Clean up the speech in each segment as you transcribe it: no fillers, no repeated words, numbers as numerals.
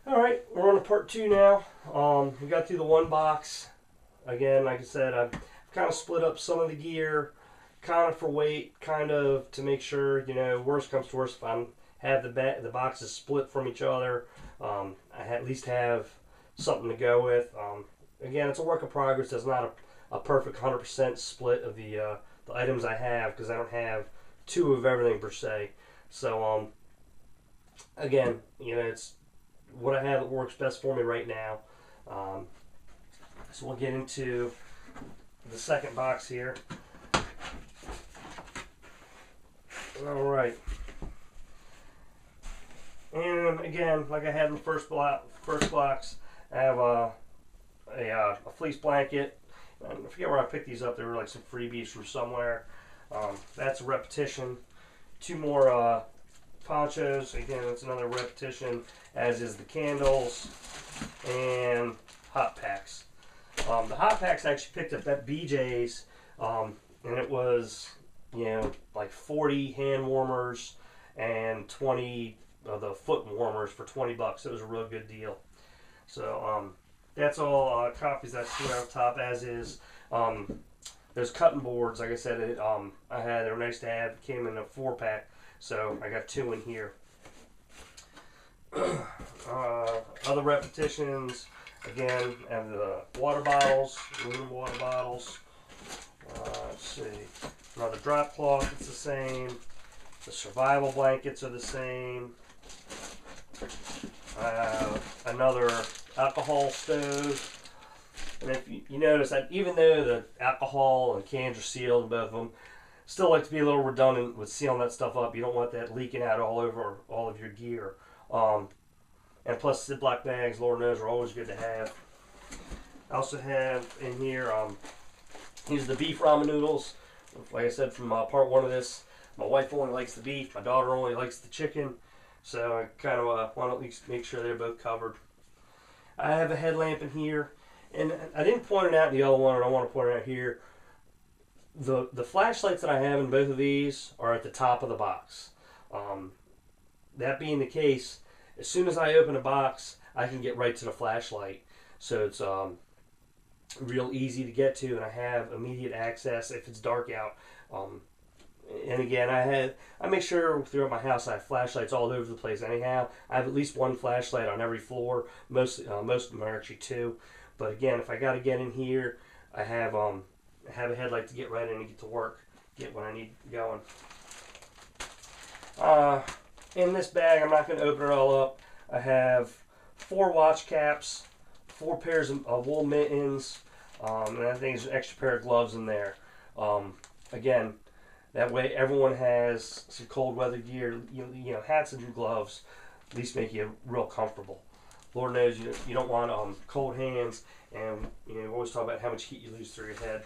Alright, we're on to part two now. We got through the one box. Again, like I said, I've kind of split up some of the gear, kind of for weight, kind of to make sure, worst comes to worst, if I have the boxes split from each other, I at least have something to go with. Again, it's a work in progress. There's not a perfect 100% split of the items I have, because I don't have two of everything per se. So, again, it's what I have that works best for me right now. So we'll get into the second box here. Alright. And again, like I had in the first box, I have a fleece blanket. I forget where I picked these up. They were like some freebies from somewhere. That's a repetition. Two more ponchos. Again, it's another repetition, as is the candles and hot packs. The hot packs I actually picked up at BJ's, and it was, like 40 hand warmers and 20 of the foot warmers for 20 bucks. It was a real good deal. So that's all copies that's put on top, as is. There's cutting boards, like I said, they were nice to have. It came in a 4-pack, so I got 2 in here. Other repetitions, again, have the water bottles, aluminum water bottles. Let's see, another drop cloth, it's the same. The survival blankets are the same. Another alcohol stove. And if you notice that even though the alcohol and cans are sealed in both of them, still like to be a little redundant with sealing that stuff up. You don't want that leaking out all over all of your gear. And plus Ziploc bags, Lord knows, are always good to have. I also have in here, these are the beef ramen noodles. Like I said from part one of this, my wife only likes the beef, my daughter only likes the chicken. So I kind of want to at least make sure they're both covered. I have a headlamp in here. And I didn't point it out in the other one, and I want to point it out here. The flashlights that I have in both of these are at the top of the box. That being the case, as soon as I open a box, I can get right to the flashlight. So it's real easy to get to, and I have immediate access if it's dark out. And again, I make sure throughout my house I have flashlights all over the place. Anyhow, I have at least one flashlight on every floor. Most of them are actually 2. But again, if I got to get in here, I have a headlight to get right in and get to work, get what I need going. In this bag, I'm not going to open it all up. I have 4 watch caps, 4 pairs of wool mittens, and I think there's an extra pair of gloves in there. Again, that way everyone has some cold weather gear. Hats and gloves at least make you real comfortable. Lord knows you don't want cold hands, and we always talk about how much heat you lose through your head.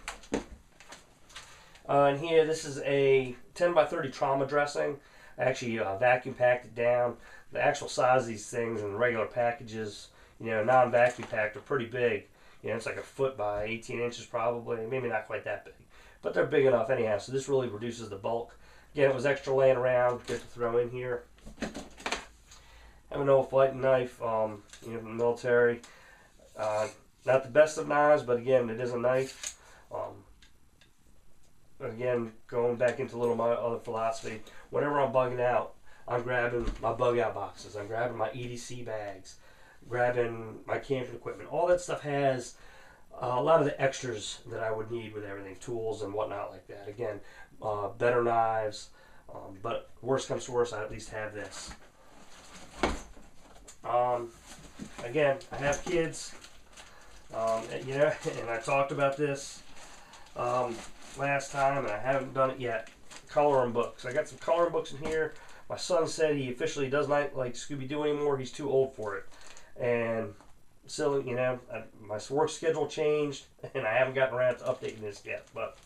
And here, this is a 10 by 30 trauma dressing. I actually vacuum packed it down. The actual size of these things in regular packages, non-vacuum packed, are pretty big. It's like a foot by 18 inches probably, maybe not quite that big, but they're big enough anyhow. So this really reduces the bulk. Again, it was extra laying around, good to throw in here. I have an old flight knife, from the military. Not the best of knives, but again, it is a knife. Again, going back into a little my other philosophy, whenever I'm bugging out, I'm grabbing my bug out boxes. I'm grabbing my EDC bags, grabbing my camping equipment. All that stuff has a lot of the extras that I would need with everything, tools and whatnot like that. Again, better knives, but worst comes to worst, I at least have this. Again, I have kids, and I talked about this last time, and I haven't done it yet. Coloring books. I got some coloring books in here. My son said he officially does not like Scooby-Doo anymore. He's too old for it. And so, my work schedule changed, and I haven't gotten around to updating this yet, but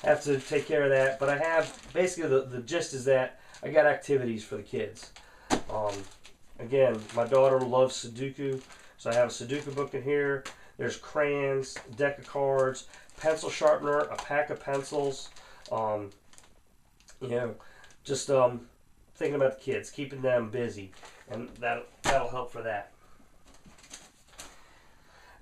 I have to take care of that. But I have, basically, the gist is that I got activities for the kids. Again, my daughter loves Sudoku, so I have a Sudoku book in here. There's crayons, a deck of cards, pencil sharpener, a pack of pencils. Just thinking about the kids, keeping them busy, and that'll help for that.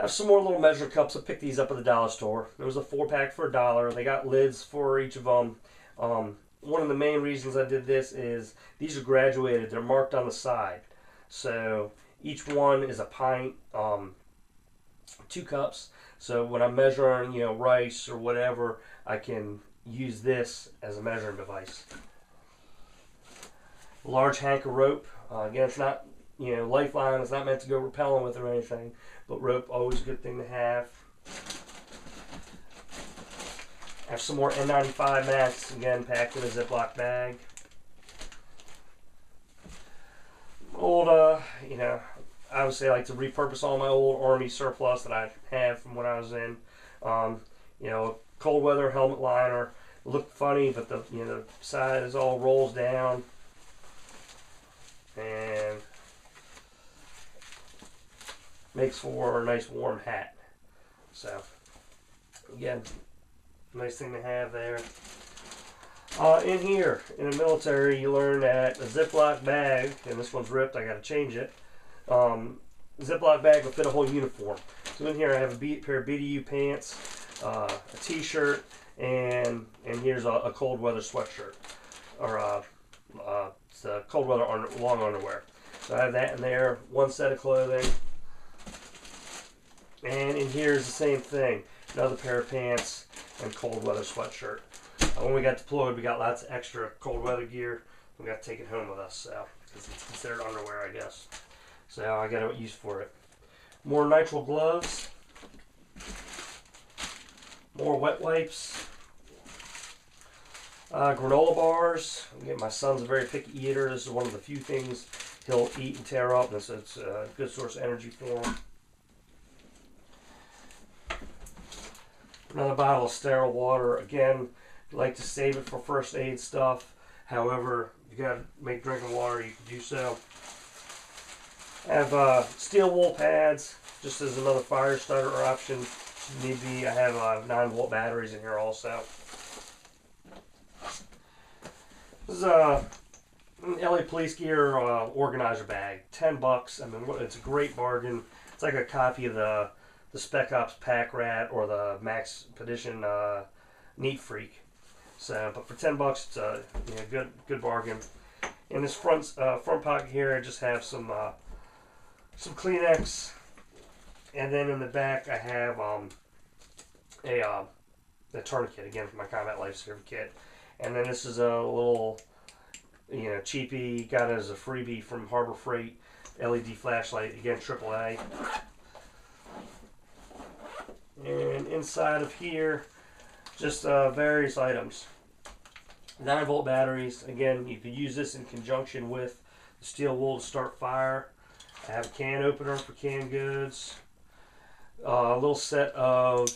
I have some more little measuring cups. I picked these up at the dollar store. There was a 4-pack for $1. They got lids for each of them. One of the main reasons I did this is these are graduated. They're marked on the side. So each one is a pint, 2 cups. So when I'm measuring, rice or whatever, I can use this as a measuring device. A large hank of rope. Again, it's not, lifeline. It's not meant to go rappelling with or anything, but rope, always a good thing to have. I have some more N95 masks, again, packed in a Ziploc bag. Old, obviously I like to repurpose all my old Army surplus that I have from when I was in. Cold weather helmet liner. Looked funny, but the side is all rolls down. And makes for a nice warm hat. So, again, nice thing to have there. In here, in the military, you learn that a Ziploc bag, and this one's ripped, I gotta change it. Ziploc bag will fit a whole uniform. So in here I have a pair of BDU pants, a t-shirt, and here's a cold weather sweatshirt. Or it's a cold weather long underwear. So I have that in there, one set of clothing. And in here is the same thing. Another pair of pants and cold weather sweatshirt. When we got deployed, we got lots of extra cold weather gear. We got to take it home with us, so because it's considered underwear, I guess. So I got a use for it. More nitrile gloves. More wet wipes. Granola bars. Again, my son's a very picky eater. This is one of the few things he'll eat and tear up, and so it's a good source of energy for him. Another bottle of sterile water. Again, I like to save it for first aid stuff. However, if you got to make drinking water, you can do so. I have steel wool pads, just as another fire starter option. If need be, I have 9-volt batteries in here also. This is an LA Police Gear organizer bag, $10. I mean, it's a great bargain. It's like a copy of the Spec Ops Pack Rat or the Max Petition Neat Freak. So, but for $10, it's a good bargain. In this front pocket here, I just have some Kleenex, and then in the back I have a tourniquet again for my combat lifesaver kit. And then this is a little cheapie, got it as a freebie from Harbor Freight, LED flashlight, again AAA. And inside of here, just various items. 9-volt batteries. Again, you could use this in conjunction with the steel wool to start fire. I have a can opener for canned goods. A little set of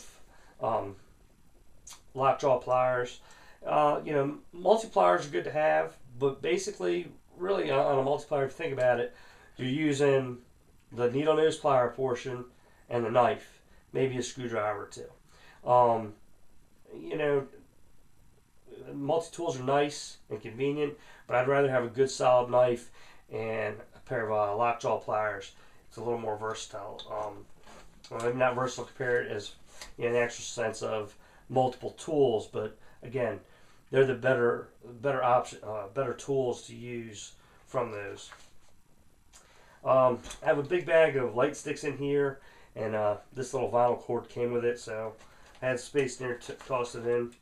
lockjaw pliers. Multi-pliers are good to have, but basically, really on a multi-plier, if you think about it, you're using the needle nose plier portion and the knife. Maybe a screwdriver or two. Multi-tools are nice and convenient, but I'd rather have a good solid knife and a pair of lockjaw pliers. It's a little more versatile. Maybe not versatile compared as in the actual sense of multiple tools, but again, they're the better option, better tools to use from those. I have a big bag of light sticks in here. And this little vinyl cord came with it, so I had space in there to toss it in.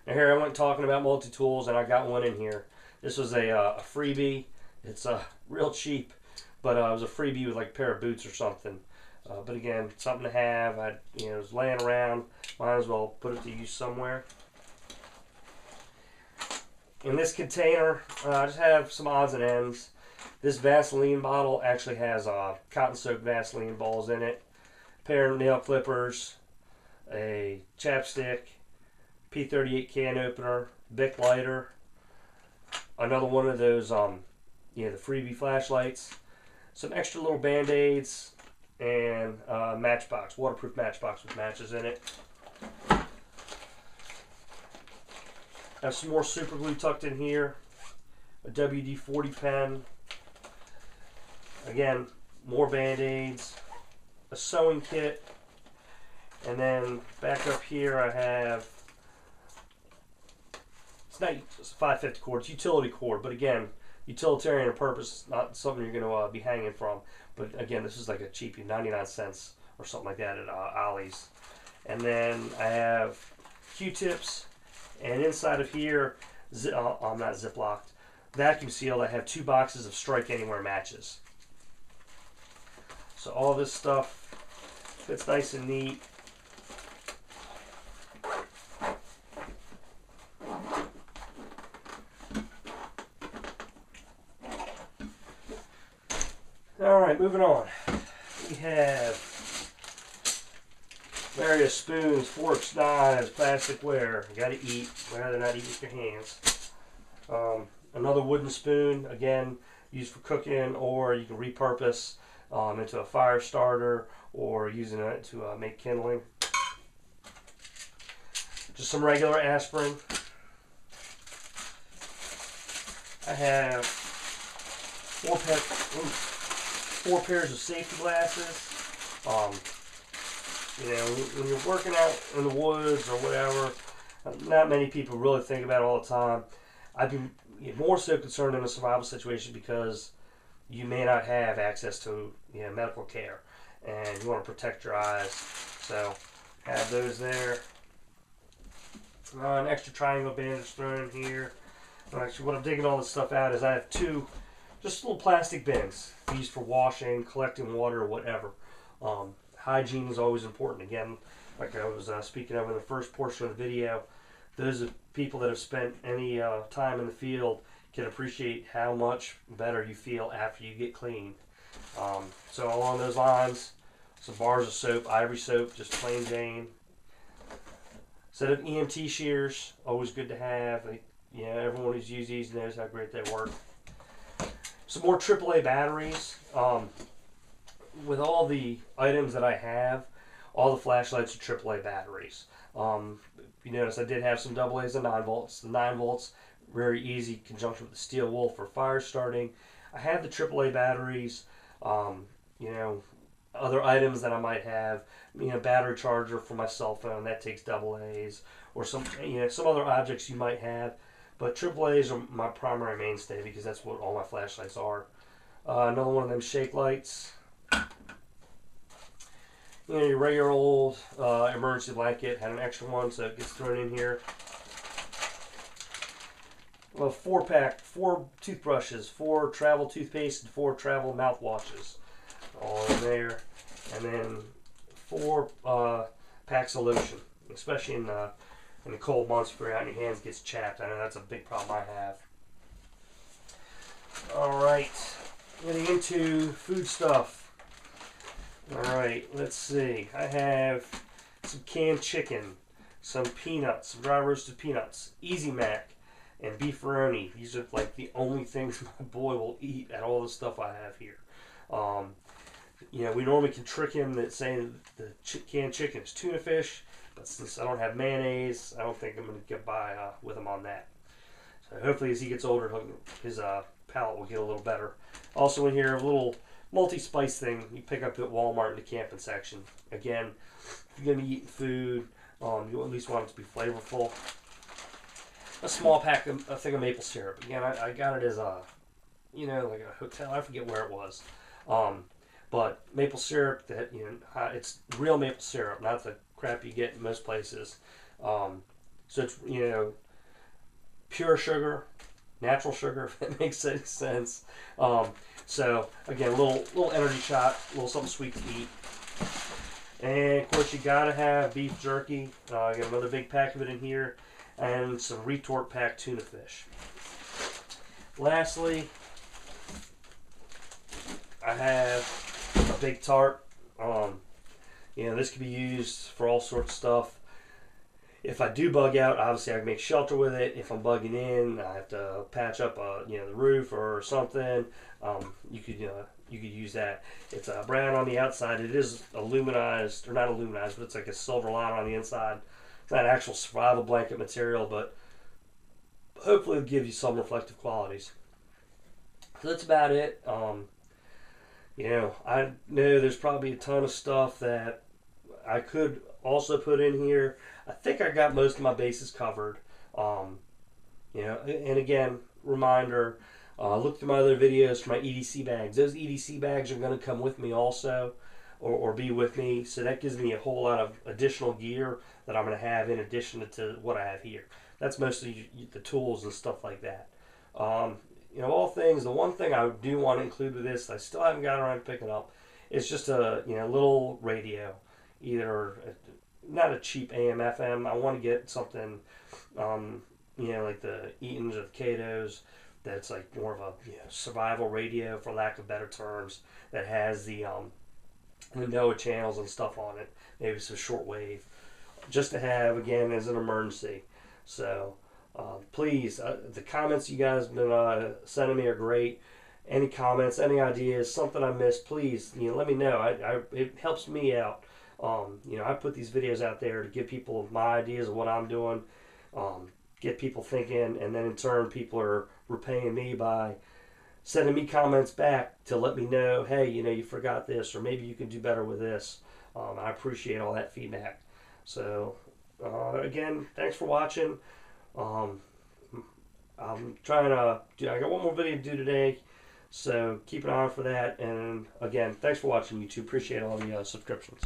Now here I went talking about multi-tools, and I got one in here. This was a freebie. It's real cheap, but it was a freebie with like a pair of boots or something. But again, something to have. It was laying around. Might as well put it to use somewhere. In this container, I just have some odds and ends. This Vaseline bottle actually has cotton-soaked Vaseline balls in it. Pair of nail clippers, a chapstick, P38 can opener, Bic lighter, another one of those the freebie flashlights, some extra little band-aids, and a matchbox, waterproof matchbox with matches in it. I have some more super glue tucked in here, a WD-40 pen, again more band-aids, a sewing kit, And then back up here I have, it's not it's 550 cord, it's utility cord, but again, utilitarian purpose, not something you're going to be hanging from. But again, this is like a cheapie, 99 cents or something like that at Ollie's. And then I have Q-tips, and inside of here, I'm not zip-locked, vacuum sealed, I have 2 boxes of Strike Anywhere matches. So all this stuff fits nice and neat. Alright, moving on. We have various spoons, forks, knives, plasticware. You gotta eat. Rather not eat with your hands. Another wooden spoon, again, used for cooking, or you can repurpose into a fire starter, or using it to make kindling. Just some regular aspirin. I have 4 pairs of safety glasses. You know, when you're working out in the woods or whatever, not many people really think about it all the time. I'd be more so concerned in a survival situation because you may not have access to medical care, and you want to protect your eyes. So have those there. An extra triangle bandage thrown in here. And actually, what I'm digging all this stuff out is I have 2 just little plastic bins used for washing, collecting water, or whatever. Hygiene is always important. Again, like I was speaking of in the first portion of the video, those people that have spent any time in the field can appreciate how much better you feel after you get clean. So along those lines, some bars of soap, Ivory soap, just plain Jane. Set of EMT shears, always good to have. Everyone who's used these knows how great they work. Some more AAA batteries. With all the items that I have, all the flashlights are AAA batteries. You notice I did have some AA's and 9 volts. The 9 volts, very easy in conjunction with the steel wool for fire starting. I have the AAA batteries. Other items that I might have, battery charger for my cell phone, that takes AA's, or some other objects you might have. But AAA's are my primary mainstay because that's what all my flashlights are. Another one of them shake lights. Your regular old emergency blanket. Had an extra one, so it gets thrown in here. Well, 4-pack, 4 toothbrushes, 4 travel toothpaste, and 4 travel mouthwashes. All in there. And then 4 packs of lotion, especially in the cold months, if you're out and your hands gets chapped. I know that's a big problem I have. Alright, getting into food stuff. Alright, let's see. I have some canned chicken, some peanuts, some dry roasted peanuts, Easy Mac, and beefaroni. These are like the only things my boy will eat at all the stuff I have here. We normally can trick him that saying the canned chicken is tuna fish, but since I don't have mayonnaise, I don't think I'm going to get by with him on that. So hopefully as he gets older, his palate will get a little better. Also in here, a little multi-spice thing you pick up at Walmart in the camping section. Again, if you're going to be eating food, you at least want it to be flavorful. A small pack of a thing of maple syrup. Again, I got it as like a hotel. I forget where it was. But maple syrup, that it's real maple syrup, not the crap you get in most places. So it's pure sugar, natural sugar, if that makes any sense. So again, a little energy shot, a little something sweet to eat. And of course, you gotta have beef jerky. I got another big pack of it in here, and some retort pack tuna fish. Lastly, I have a big tarp. This can be used for all sorts of stuff. If I do bug out, obviously I can make shelter with it. If I'm bugging in, I have to patch up the roof or something. You could use that. It's brown on the outside. It is aluminized, or not aluminized, but it's like a silver line on the inside. It's not actual survival blanket material, but hopefully it'll give you some reflective qualities. So that's about it. I know there's probably a ton of stuff that I could also put in here. I think I got most of my bases covered. You know, and again, reminder, look through my other videos for my EDC bags. Those EDC bags are going to come with me also, or be with me. So that gives me a whole lot of additional gear that I'm going to have in addition to what I have here. That's mostly the tools and stuff like that. You know, all things, the one thing I do want to include with this, I still haven't got around to picking up, is just a, you know, little radio. Either, not a cheap AM, FM. I want to get something, you know, like the Eatons or the Catos, that's like more of a, you know, survival radio, for lack of better terms, that has the NOAA channels and stuff on it, maybe some shortwave, just to have, again, as an emergency. So please, the comments you guys have been sending me are great. Any comments, any ideas, something I missed, please, you know, let me know. It helps me out. You know, I put these videos out there to give people my ideas of what I'm doing, get people thinking, and then in turn people are repaying me by sending me comments back to let me know, hey, you know, you forgot this, or maybe you can do better with this. I appreciate all that feedback. So again, thanks for watching. I'm trying to, I got one more video to do today, so keep an eye out for that. And again, thanks for watching, YouTube. Appreciate all the subscriptions.